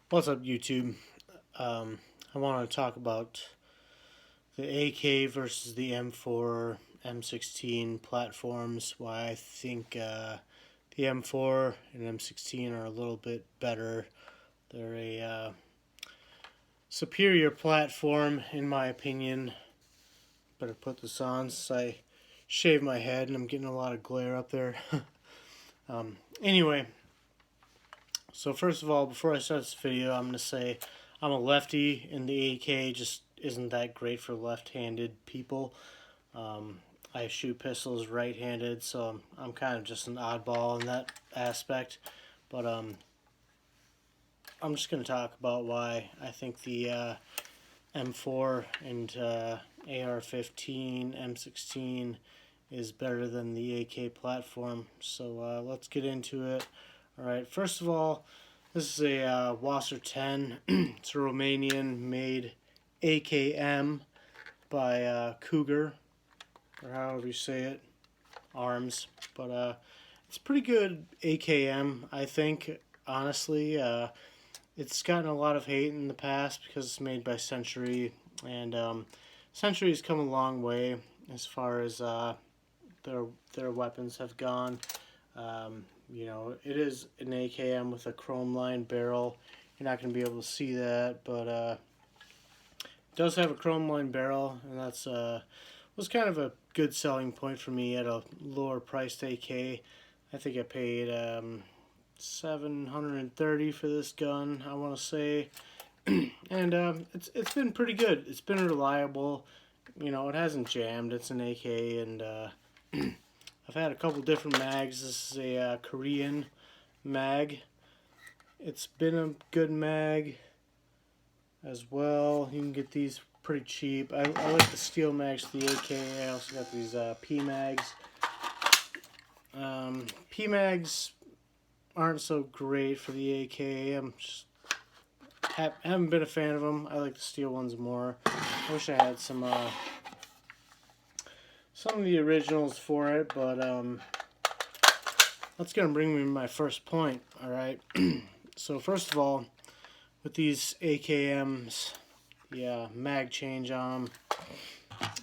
What's up, YouTube? I want to talk about the AK versus the M4, M16 platforms. Why I think the M4 and M16 are a little bit better. They're a superior platform, in my opinion. Better put this on since I shave my head and I'm getting a lot of glare up there. Anyway, so first of all, before I start this video, I'm going to say I'm a lefty, and the AK just isn't that great for left-handed people. I shoot pistols right-handed, so I'm kind of just an oddball in that aspect. But I'm just going to talk about why I think the M4 and AR-15, M16 is better than the AK platform. So let's get into it. Alright, first of all, this is a Wasser 10. It's a Romanian-made AKM by Cougar, or however you say it, Arms. But it's pretty good AKM, I think, honestly. It's gotten a lot of hate in the past because it's made by Century, and Century's come a long way as far as their weapons have gone. It is an AKM with a chrome lined barrel. You're not going to be able to see that, but it does have a chrome lined barrel, and that's was kind of a good selling point for me at a lower priced AK. I think I paid $730 for this gun, I want to say, and it's been pretty good. It's been reliable. It hasn't jammed. It's an AK, and I've had a couple different mags. This is a Korean mag. It's been a good mag as well. You can get these pretty cheap. I like the steel mags for the AK. I also got these P mags. P mags aren't so great for the AK. Haven't been a fan of them. I like the steel ones more. I wish I had some of the originals for it, but that's gonna bring me to my first point. All right. So first of all, with these AKMs, yeah, mag change on them.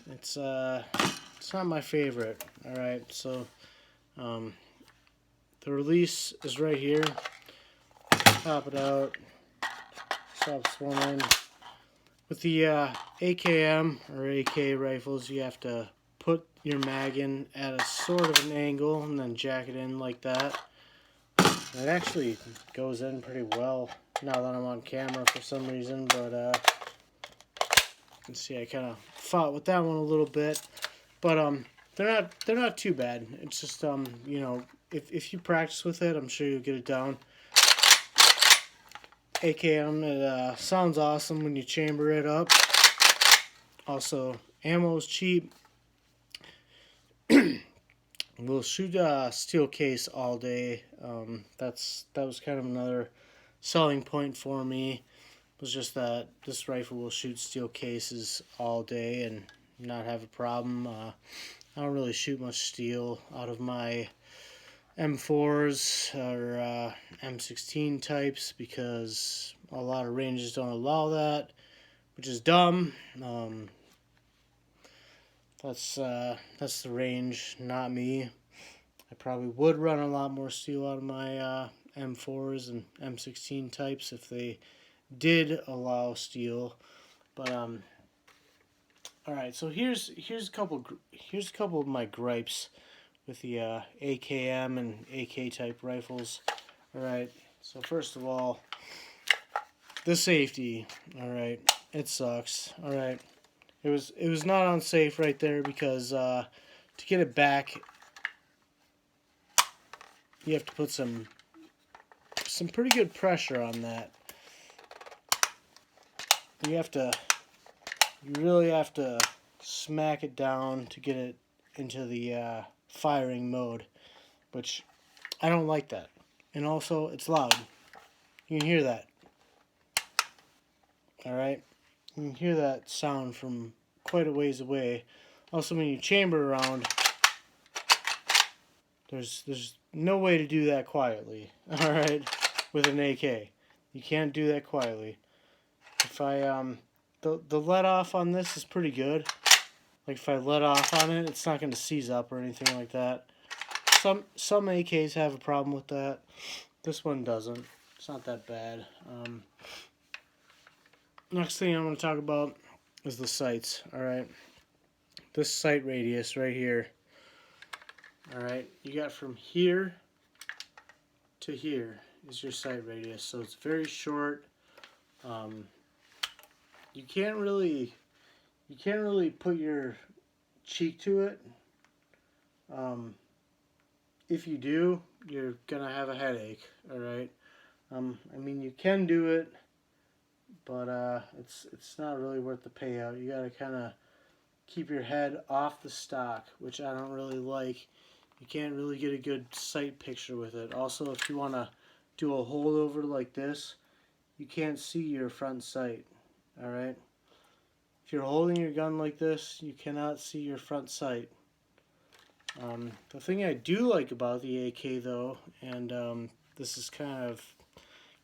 It's not my favorite. All right. So the release is right here. Pop it out. Stop swimming. With the AKM or AK rifles, you have to put your mag in at a sort of an angle and then jack it in like that. It actually goes in pretty well now that I'm on camera for some reason, but you can see I kind of fought with that one a little bit, but they're not too bad. It's just if you practice with it, I'm sure you'll get it down. AKM, it sounds awesome when you chamber it up. Also, ammo is cheap. We'll shoot a steel case all day. That was kind of another selling point for me. Was just that this rifle will shoot steel cases all day and not have a problem. I don't really shoot much steel out of my M4s or M16 types because a lot of ranges don't allow that, which is dumb. That's the range, not me. I probably would run a lot more steel out of my M4s and M16 types if they did allow steel. But all right. So here's a couple of my gripes with the AKM and AK type rifles. All right. So first of all, the safety. All right, it sucks. All right. It was not unsafe right there because to get it back, you have to put some pretty good pressure on that. You really have to smack it down to get it into the firing mode, which I don't like that. And also, it's loud. You can hear that. All right. You can hear that sound from quite a ways away. Also, when you chamber around, there's no way to do that quietly. All right, with an AK. You can't do that quietly. If I the let off on this is pretty good. Like if I let off on it, it's not going to seize up or anything like that. Some AKs have a problem with that. This one doesn't. It's not that bad. Next thing I'm going to talk about is the sights. All right, this sight radius right here. All right, you got from here to here is your sight radius, so it's very short. You can't really put your cheek to it. If you do, you're gonna have a headache. All right. I mean, you can do it, but it's not really worth the payout. You gotta kind of keep your head off the stock, which I don't really like. You can't really get a good sight picture with it. Also, if you want to do a holdover like this, you can't see your front sight. All right. If you're holding your gun like this, you cannot see your front sight. The thing I do like about the AK though, and this is kind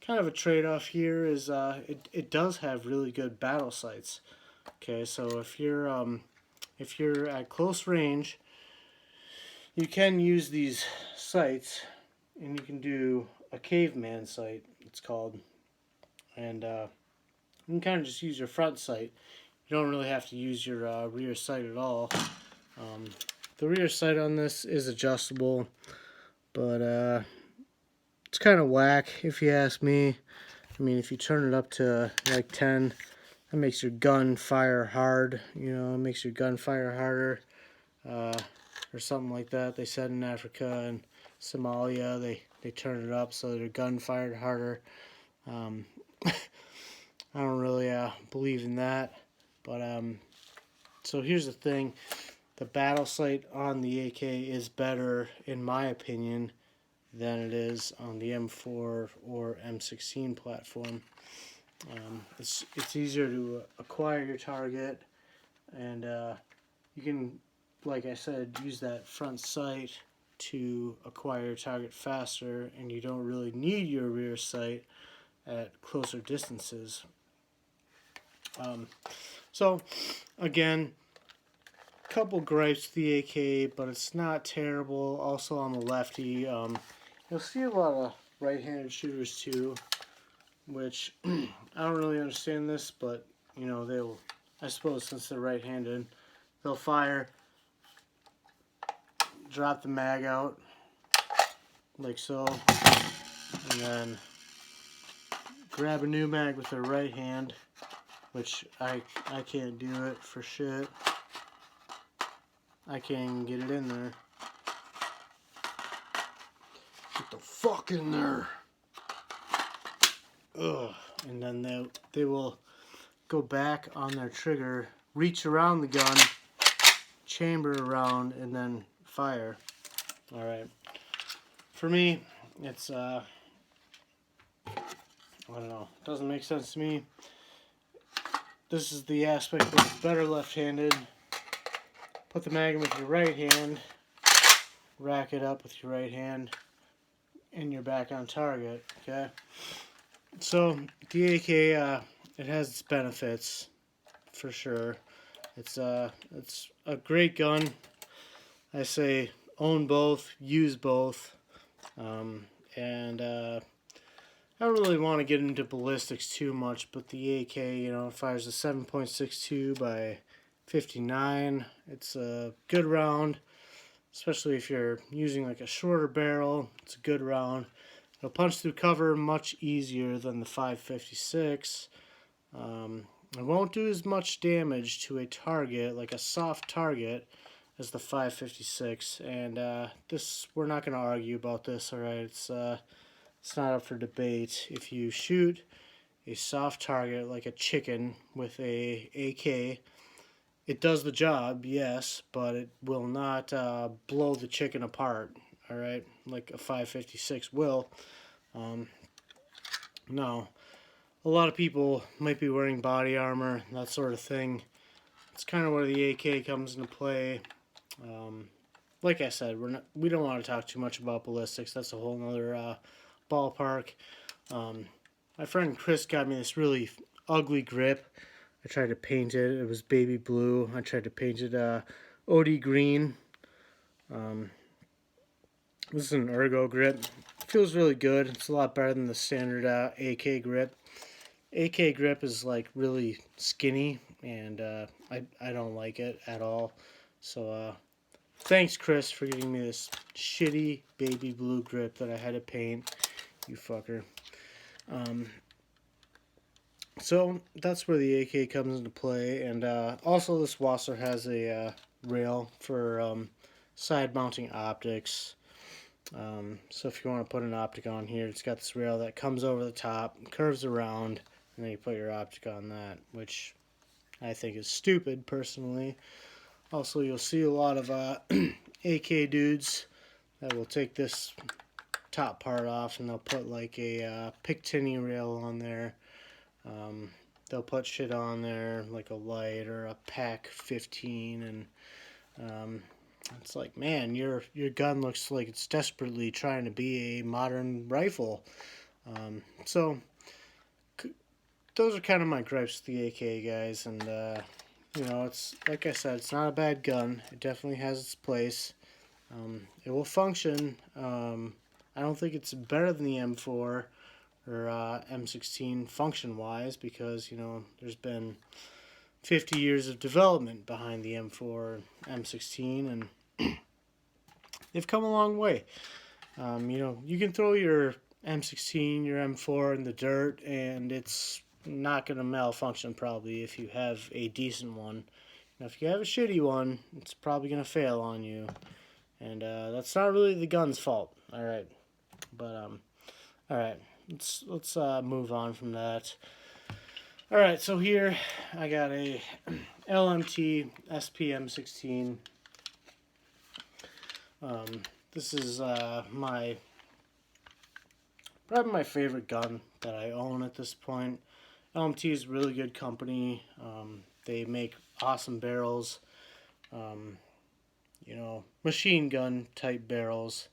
of a trade-off here, is it does have really good battle sights. Okay, so if you're at close range, you can use these sights, and you can do a caveman sight, it's called, and you can kind of just use your front sight. You don't really have to use your rear sight at all. The rear sight on this is adjustable, but it's kind of whack if you ask me. I mean, if you turn it up to like 10, that makes your gun fire hard. You know, it makes your gun fire harder, or something like that. They said in Africa and Somalia, they turn it up so their gun fired harder. I don't really believe in that, but so here's the thing. The battle sight on the AK is better, in my opinion, than it is on the M4 or M16 platform. It's easier to acquire your target, and you can, like I said, use that front sight to acquire your target faster, and you don't really need your rear sight at closer distances. So, again, couple gripes with the AK, but it's not terrible. Also, I'm a lefty. You'll see a lot of right-handed shooters too, which I don't really understand this, but you know, they'll, I suppose since they're right-handed, they'll fire, drop the mag out like so, and then grab a new mag with their right hand, which I can't do it for shit. I can't even get it in there. Get the fuck in there. Ugh. And then they will go back on their trigger, reach around the gun, chamber around, and then fire. Alright. For me, it's, I don't know. It doesn't make sense to me. This is the aspect where it's better left-handed. Put the mag in with your right hand, rack it up with your right hand, and you're back on target, okay? So, the AK, it has its benefits, for sure. It's a great gun. I say own both, use both, and I don't really want to get into ballistics too much, but the AK, you know, fires a 7.62 by 59. It's a good round, especially if you're using like a shorter barrel. It's a good round. It'll punch through cover much easier than the 5.56. It won't do as much damage to a target, like a soft target, as the 5.56. And this, we're not going to argue about this. All right, it's not up for debate. If you shoot a soft target like a chicken with a AK, it does the job, yes, but it will not blow the chicken apart, all right, like a 5.56 will. No. A lot of people might be wearing body armor, that sort of thing. It's kind of where the AK comes into play. Like I said, we don't want to talk too much about ballistics. That's a whole nother ballpark. my friend Chris got me this really ugly grip. I tried to paint it. It was baby blue. I tried to paint it OD green. This is an ergo grip. It feels really good. It's a lot better than the standard AK grip. AK grip is like really skinny, and I don't like it at all. So thanks, Chris, for giving me this shitty baby blue grip that I had to paint. You fucker. So that's where the AK comes into play, and also this Wasser has a rail for side mounting optics. So if you want to put an optic on here, it's got this rail that comes over the top, curves around, and then you put your optic on that, which I think is stupid personally. Also, you'll see a lot of AK dudes that will take this top part off and they'll put like a Picatinny rail on there. They'll put shit on there like a light or a AK-47, and it's like, man, your gun looks like it's desperately trying to be a modern rifle. So those are kind of my gripes with the AK, guys, and you know, it's like I said, it's not a bad gun. It definitely has its place. It will function. I don't think it's better than the M4 or M16 function-wise, because, you know, there's been 50 years of development behind the M4 and M16, and they've come a long way. You know, you can throw your M16, your M4 in the dirt, and it's not going to malfunction probably if you have a decent one. Now, if you have a shitty one, it's probably going to fail on you, and that's not really the gun's fault. All right, but all right. Let's move on from that. All right, so here I got a LMT SPM16. This is probably my favorite gun that I own at this point. LMT is a really good company. They make awesome barrels. You know, machine gun type barrels.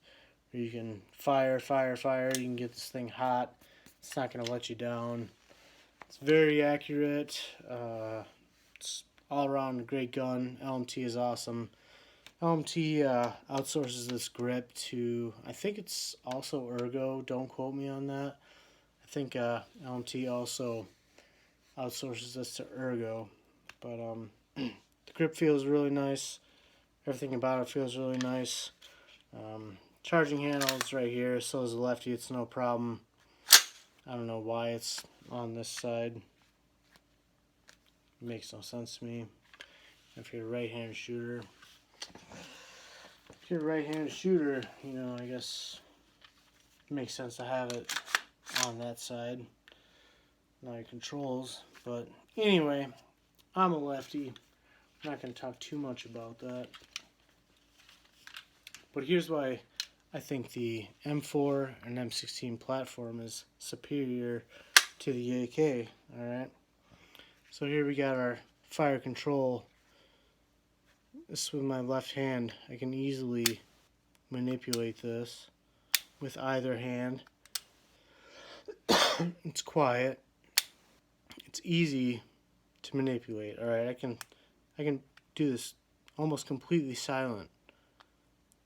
You can fire. You can get this thing hot. It's not going to let you down. It's very accurate. It's all around a great gun. LMT is awesome. LMT outsources this grip to, I think it's also Ergo. Don't quote me on that. I think LMT also outsources this to Ergo. But the grip feels really nice. Everything about it feels really nice. Charging handle is right here, so is the lefty, it's no problem. I don't know why it's on this side. It makes no sense to me. If you're a right-handed shooter, you know, I guess it makes sense to have it on that side. Now your controls, but anyway, I'm a lefty. I'm not going to talk too much about that. But here's why I think the M4 and M16 platform is superior to the AK. Alright, so here we got our fire control. This with my left hand, I can easily manipulate this with either hand. It's quiet. It's easy to manipulate. Alright, I can do this almost completely silent.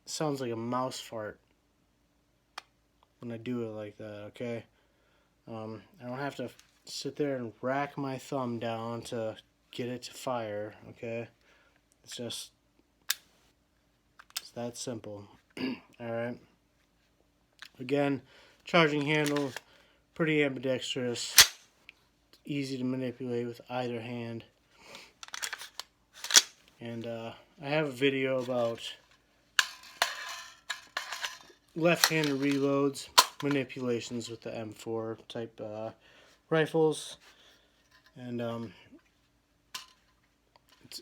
Sounds like a mouse fart when I do it like that, okay? I don't have to sit there and rack my thumb down to get it to fire, okay? It's that simple. Alright. Again, charging handle, pretty ambidextrous. It's easy to manipulate with either hand. And I have a video about left-handed reloads, manipulations with the M4 type rifles, and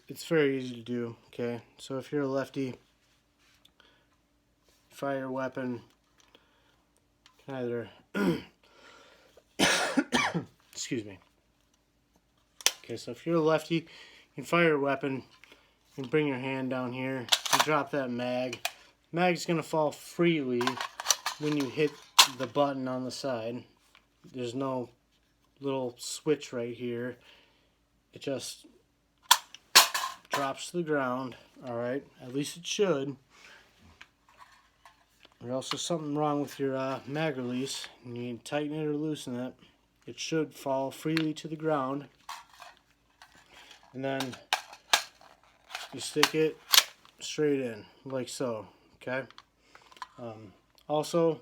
it's very easy to do. Okay, so if you're a lefty, fire your weapon can either excuse me. Okay, so if you're a lefty, you can fire your weapon. You can bring your hand down here and drop that mag. Mag's gonna fall freely when you hit the button on the side. There's no little switch right here. It just drops to the ground. Alright, at least it should. There's also something wrong with your mag release. You need to tighten it or loosen it. It should fall freely to the ground. And then you stick it straight in, like so. Okay. Also,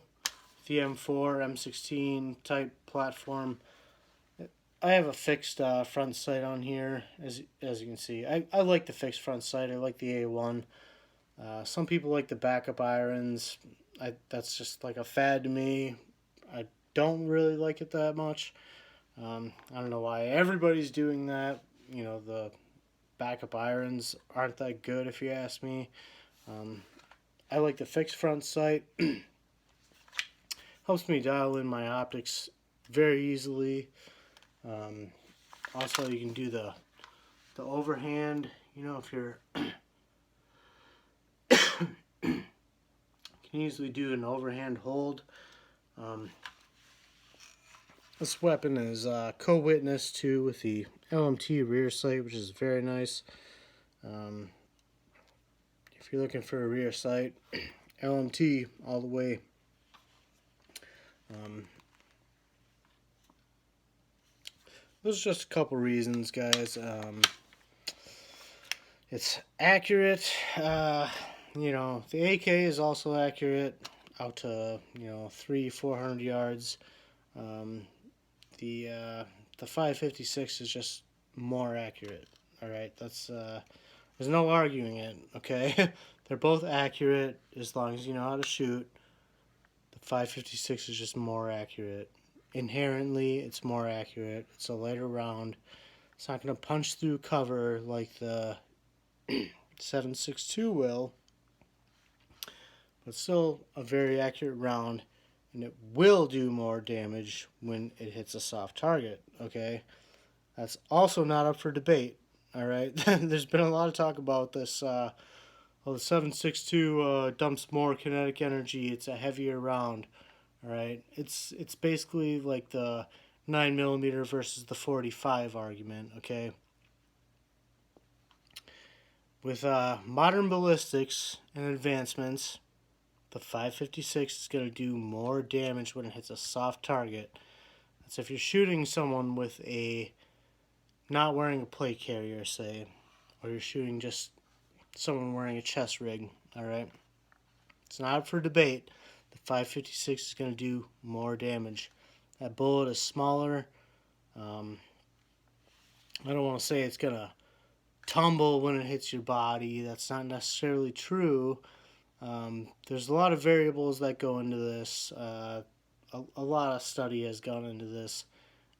the M4, M16 type platform, I have a fixed front sight on here, as you can see. I like the fixed front sight. I like the A1. Some people like the backup irons. That's just like a fad to me. I don't really like it that much. I don't know why everybody's doing that. You know, the backup irons aren't that good if you ask me. I like the fixed front sight. Helps me dial in my optics very easily. Also, you can do the overhand. You know, if you're can easily do an overhand hold. This weapon is co-witness too with the LMT rear sight, which is very nice. If you're looking for a rear sight, LMT all the way. Those are just a couple reasons, guys. It's accurate. You know, the AK is also accurate out to 300-400 yards. The 556 is just more accurate. All right, that's there's no arguing it. Okay, they're both accurate as long as you know how to shoot. The 556 is just more accurate. Inherently, it's more accurate. It's a lighter round. It's not going to punch through cover like the 7.62 will, but still a very accurate round, and it will do more damage when it hits a soft target. Okay, that's also not up for debate. All right, there's been a lot of talk about this. The 7.62 dumps more kinetic energy. It's a heavier round. All right, it's basically like the 9mm versus the 45 argument. Okay. With modern ballistics and advancements, the 556 is going to do more damage when it hits a soft target. That's if you're shooting someone with a not wearing a plate carrier, say, or you're shooting just someone wearing a chest rig. All right, it's not up for debate. The 556 is going to do more damage. That bullet is smaller. I don't want to say it's going to tumble when it hits your body. That's not necessarily true. There's a lot of variables that go into this. A lot of study has gone into this,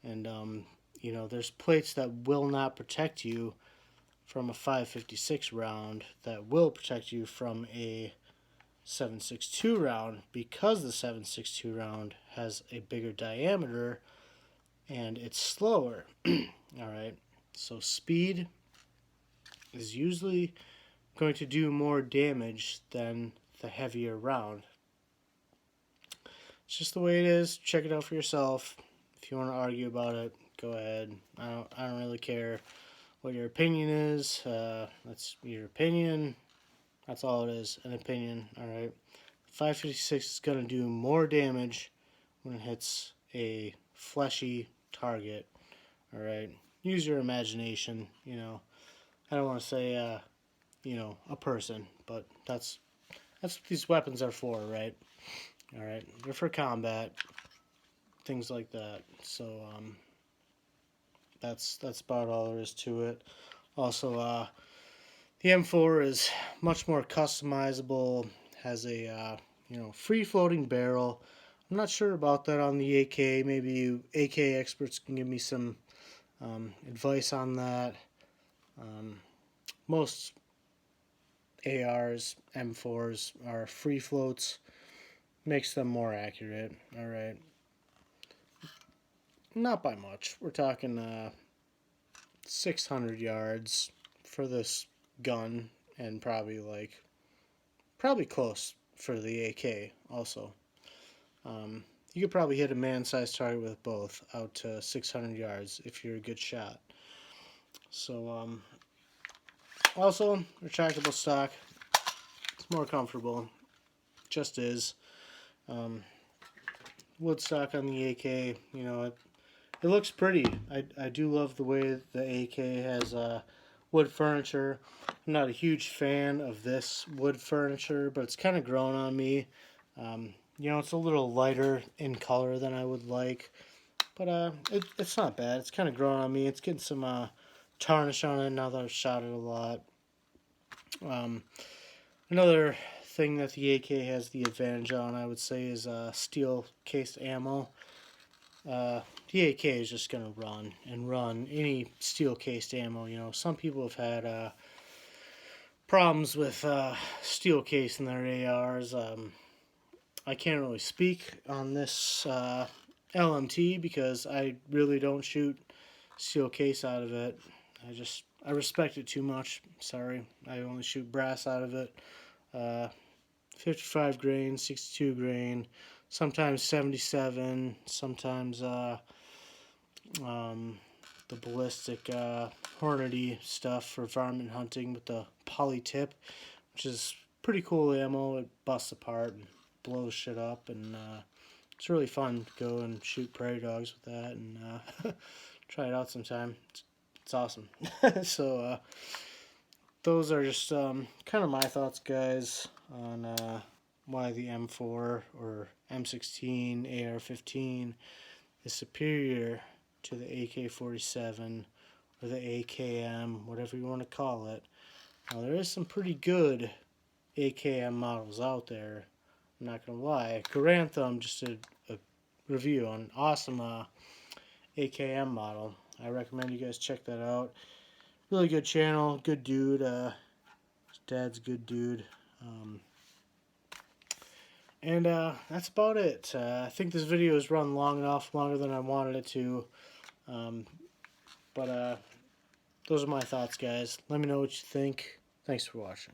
and there's plates that will not protect you from a 556 round that will protect you from a 7.62 round, because the 7.62 round has a bigger diameter and it's slower. All right, so speed is usually going to do more damage than the heavier round. It's just the way it is. Check it out for yourself. If you want to argue about it, go ahead. I don't really care what your opinion is. That's your opinion. That's all it is, an opinion. All right. 556 is going to do more damage when it hits a fleshy target. All right. Use your imagination. I don't want to say a person, but that's what these weapons are for, right? All right, they're for combat, things like that. So that's about all there is to it. Also, the M4 is much more customizable. Has a free floating barrel. I'm not sure about that on the AK. Maybe you AK experts can give me some advice on that. Most ARs, M4s are free floats. Makes them more accurate. All right. Not by much. We're talking 600 yards for this gun, and probably close for the AK also. you could probably hit a man-sized target with both out to 600 yards if you're a good shot. So also retractable stock. It's more comfortable. Just is. Wood stock on the AK. You know, it looks pretty. I do love the way the AK has wood furniture. I'm not a huge fan of this wood furniture, but it's kind of grown on me. You know, it's a little lighter in color than I would like, but it's not bad. It's kind of grown on me. It's getting some tarnish on it now that I've shot it a lot. Another thing that the AK has the advantage on, I would say, is steel cased ammo. The AK is just gonna run and run any steel cased ammo. You know, some people have had problems with steel case in their ARs. I can't really speak on this LMT because I really don't shoot steel case out of it. I respect it too much. Sorry, I only shoot brass out of it. 55 grain, 62 grain, sometimes 77, sometimes the ballistic Hornady stuff for varmint hunting with the poly tip, which is pretty cool ammo. It busts apart and blows shit up, and it's really fun to go and shoot prairie dogs with that and try it out sometime. It's awesome. So those are just kind of my thoughts, guys, on why the M4 or M16 AR-15 is superior to the AK-47 or the AKM, whatever you want to call it. Now, there is some pretty good AKM models out there. I'm not going to lie. Garanthem just did a review on an awesome AKM model. I recommend you guys check that out. Really good channel, good dude. His dad's a good dude. And that's about it. I think this video has run long enough, longer than I wanted it to. But those are my thoughts, guys. Let me know what you think. Thanks for watching.